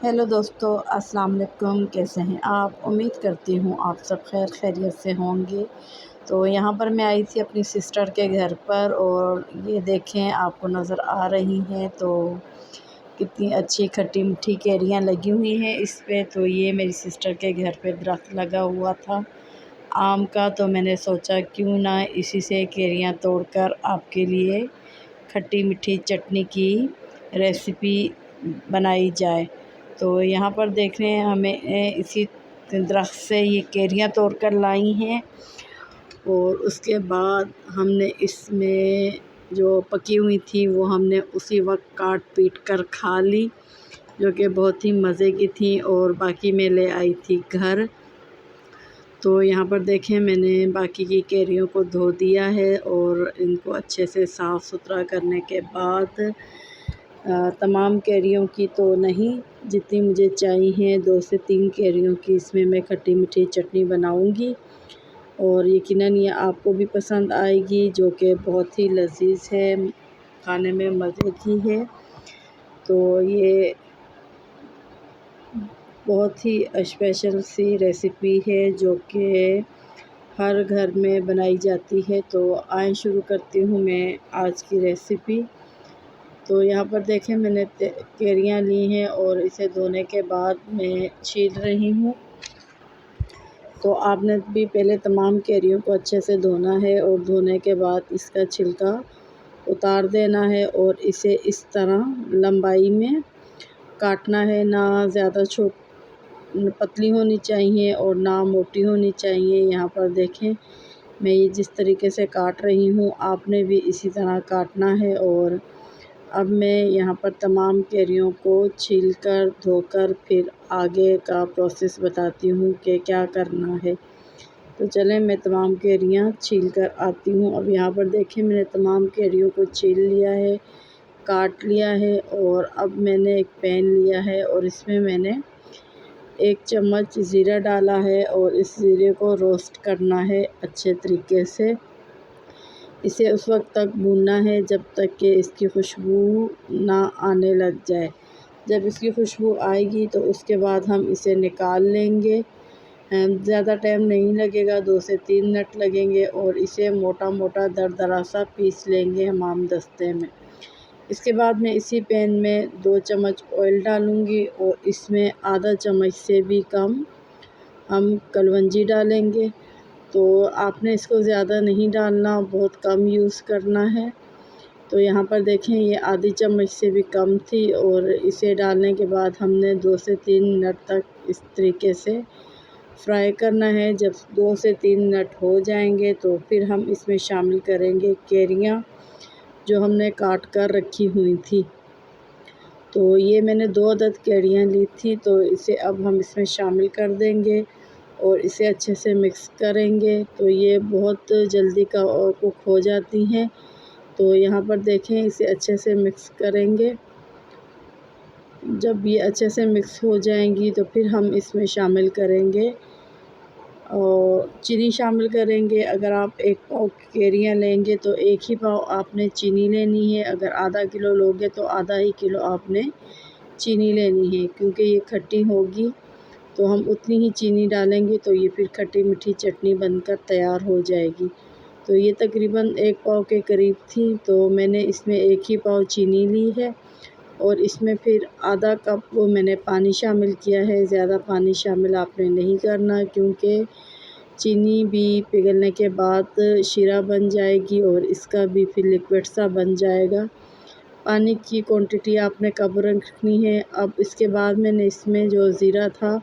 Hello दोस्तों, अस्सलाम वालेकुम। कैसे हैं आप? उम्मीद करती हूँ आप सब खैर खैरियत से होंगे। तो यहाँ पर मैं आई थी अपनी सिस्टर के घर पर और ये देखें आपको नज़र आ रही हैं तो कितनी अच्छी खट्टी मीठी कैरियाँ लगी हुई हैं इस पे। तो ये मेरी सिस्टर के घर पे दरख्त लगा हुआ था आम का, तो मैंने सोचा क्यों ना इसी से कैरियाँ तोड़कर आपके लिए खट्टी मीठी चटनी की रेसिपी बनाई जाए। तो यहाँ पर देख रहे हैं हमें इसी दरख्त से ये कैरियाँ तोड़ कर लाई हैं और उसके बाद हमने इसमें जो पकी हुई थी वो हमने उसी वक्त काट पीट कर खा ली, जो कि बहुत ही मज़े की थी और बाकी मैं ले आई थी घर। तो यहाँ पर देखें मैंने बाकी की कैरियों को धो दिया है और इनको अच्छे से साफ़ सुथरा करने के बाद तमाम कैरियों की तो नहीं, जितनी मुझे चाहिए 2 से 3 कैरियों की इसमें मैं खट्टी मीठी चटनी बनाऊंगी और यकीनन ये आपको भी पसंद आएगी, जो कि बहुत ही लजीज है, खाने में मज़े की है। तो ये बहुत ही स्पेशल सी रेसिपी है जो कि हर घर में बनाई जाती है। तो आए शुरू करती हूँ मैं आज की रेसिपी। तो यहाँ पर देखें मैंने कैरियाँ ली हैं और इसे धोने के बाद मैं छील रही हूँ। तो आपने भी पहले तमाम कैरियों को अच्छे से धोना है और धोने के बाद इसका छिलका उतार देना है और इसे इस तरह लंबाई में काटना है। ना ज़्यादा पतली होनी चाहिए और ना मोटी होनी चाहिए। यहाँ पर देखें मैं ये जिस तरीके से काट रही हूँ आपने भी इसी तरह काटना है। और अब मैं यहाँ पर तमाम कैरियों को छीलकर धोकर फिर आगे का प्रोसेस बताती हूँ कि क्या करना है। तो चलें मैं तमाम कैरियाँ छील कर आती हूँ। अब यहाँ पर देखें मैंने तमाम कैरियों को छील लिया है, काट लिया है और अब मैंने एक पैन लिया है और इसमें मैंने 1 चम्मच ज़ीरा डाला है और इस ज़ीरे को रोस्ट करना है अच्छे तरीके से। इसे उस वक्त तक भूनना है जब तक कि इसकी खुशबू ना आने लग जाए। जब इसकी खुशबू आएगी तो उसके बाद हम इसे निकाल लेंगे। ज़्यादा टाइम नहीं लगेगा, 2 से 3 मिनट लगेंगे और इसे मोटा मोटा दरदरा सा पीस लेंगे हमाम दस्ते में। इसके बाद मैं इसी पैन में 2 चम्मच ऑयल डालूँगी और इसमें आधा चम्मच से भी कम हम कलवंजी डालेंगे। तो आपने इसको ज़्यादा नहीं डालना, बहुत कम यूज़ करना है। तो यहाँ पर देखें ये आधी चम्मच से भी कम थी और इसे डालने के बाद हमने 2 से 3 मिनट तक इस तरीके से फ्राई करना है। जब 2 से 3 मिनट हो जाएंगे तो फिर हम इसमें शामिल करेंगे कैरियाँ जो हमने काट कर रखी हुई थी। तो ये मैंने 2 अदद कैरियाँ ली थी, तो इसे अब हम इसमें शामिल कर देंगे और इसे अच्छे से मिक्स करेंगे। तो ये बहुत जल्दी का कुक हो जाती हैं। तो यहाँ पर देखें इसे अच्छे से मिक्स करेंगे। जब ये अच्छे से मिक्स हो जाएंगी तो फिर हम इसमें शामिल करेंगे और चीनी शामिल करेंगे। अगर आप 1 पाव कैरियाँ लेंगे तो 1 ही पाव आपने चीनी लेनी है। अगर आधा किलो लोगे तो आधा ही किलो आपने चीनी लेनी है, क्योंकि ये खट्टी होगी तो हम उतनी ही चीनी डालेंगे तो ये फिर खट्टी मीठी चटनी बनकर तैयार हो जाएगी। तो ये तकरीबन 1 पाव के करीब थी, तो मैंने इसमें 1 ही पाव चीनी ली है और इसमें फिर आधा कप वो मैंने पानी शामिल किया है। ज़्यादा पानी शामिल आपने नहीं करना, क्योंकि चीनी भी पिघलने के बाद शीरा बन जाएगी और इसका भी फिर लिक्विड सा बन जाएगा। पानी की क्वांटिटी आपने कम रखनी है। अब इसके बाद मैंने इसमें जो ज़ीरा था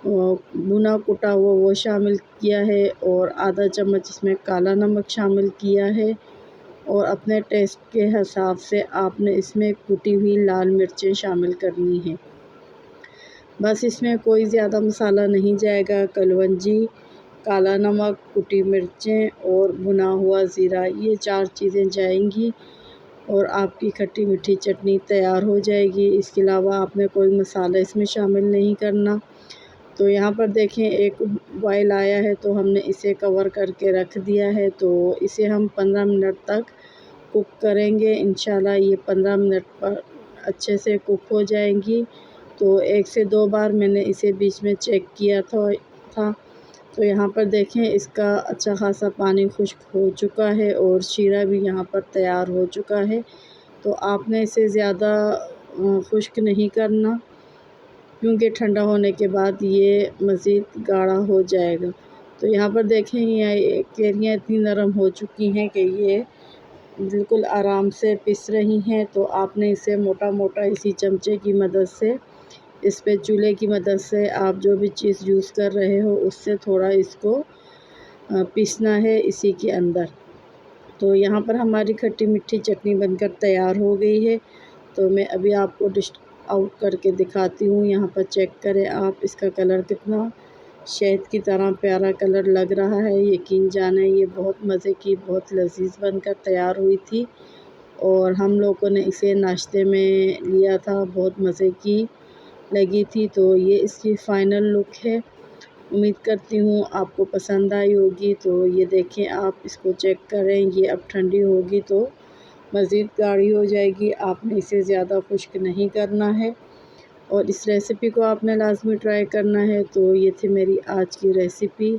भुना कुटा हुआ वो शामिल किया है और आधा चम्मच इसमें काला नमक शामिल किया है और अपने टेस्ट के हिसाब से आपने इसमें कुटी हुई लाल मिर्चें शामिल करनी हैं। बस इसमें कोई ज़्यादा मसाला नहीं जाएगा। कलवंजी, काला नमक, कुटी मिर्चें और भुना हुआ ज़ीरा, ये 4 चीज़ें जाएंगी और आपकी खट्टी मीठी चटनी तैयार हो जाएगी। इसके अलावा आपने कोई मसाला इसमें शामिल नहीं करना। तो यहाँ पर देखें एक बॉयल आया है तो हमने इसे कवर करके रख दिया है। तो इसे हम 15 मिनट तक कुक करेंगे। इंशाल्लाह ये 15 मिनट पर अच्छे से कुक हो जाएंगी। तो 1 से 2 बार मैंने इसे बीच में चेक किया था। तो यहाँ पर देखें इसका अच्छा ख़ासा पानी खुश्क हो चुका है और शीरा भी यहाँ पर तैयार हो चुका है। तो आपने इसे ज़्यादा खुश्क नहीं करना, क्योंकि ठंडा होने के बाद ये मज़ीद गाढ़ा हो जाएगा। तो यहाँ पर देखें ये कैरियाँ इतनी नरम हो चुकी हैं कि ये बिल्कुल आराम से पिस रही हैं। तो आपने इसे मोटा-मोटा इसी चमचे की मदद से, इस पे चूल्हे की मदद से आप जो भी चीज़ यूज़ कर रहे हो उससे थोड़ा इसको पीसना है इसी के अंदर। तो यहाँ पर हमारी खट्टी मीठी चटनी बनकर तैयार हो गई है। तो मैं अभी आपको डिश आउट करके दिखाती हूँ। यहाँ पर चेक करें आप, इसका कलर कितना शहद की तरह प्यारा कलर लग रहा है। यकीन जाने ये बहुत मज़े की, बहुत लज़ीज़ बनकर तैयार हुई थी और हम लोगों ने इसे नाश्ते में लिया था, बहुत मज़े की लगी थी। तो ये इसकी फ़ाइनल लुक है। उम्मीद करती हूँ आपको पसंद आई होगी। तो ये देखें आप, इसको चेक करें, ये अब ठंडी होगी तो मज़ीद गाढ़ी हो जाएगी। आपने इसे ज़्यादा खुश्क नहीं करना है और इस रेसिपी को आपने लाज़मी ट्राई करना है। तो ये थी मेरी आज की रेसिपी।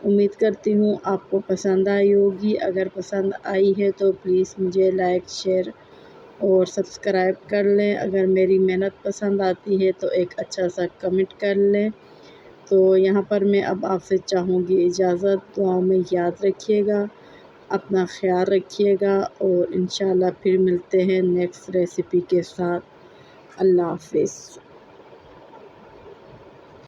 उम्मीद करती हूँ आपको पसंद आई होगी। अगर पसंद आई है तो प्लीज़ मुझे लाइक, शेयर और सब्सक्राइब कर लें। अगर मेरी मेहनत पसंद आती है तो एक अच्छा सा कमेंट कर लें। तो यहाँ पर मैं अब आपसे चाहूँगी इजाज़त। दुआओं में याद रखिएगा, अपना ख़्याल रखिएगा और इंशाल्लाह फिर मिलते हैं नेक्स्ट रेसिपी के साथ। अल्लाह हाफ़िज़।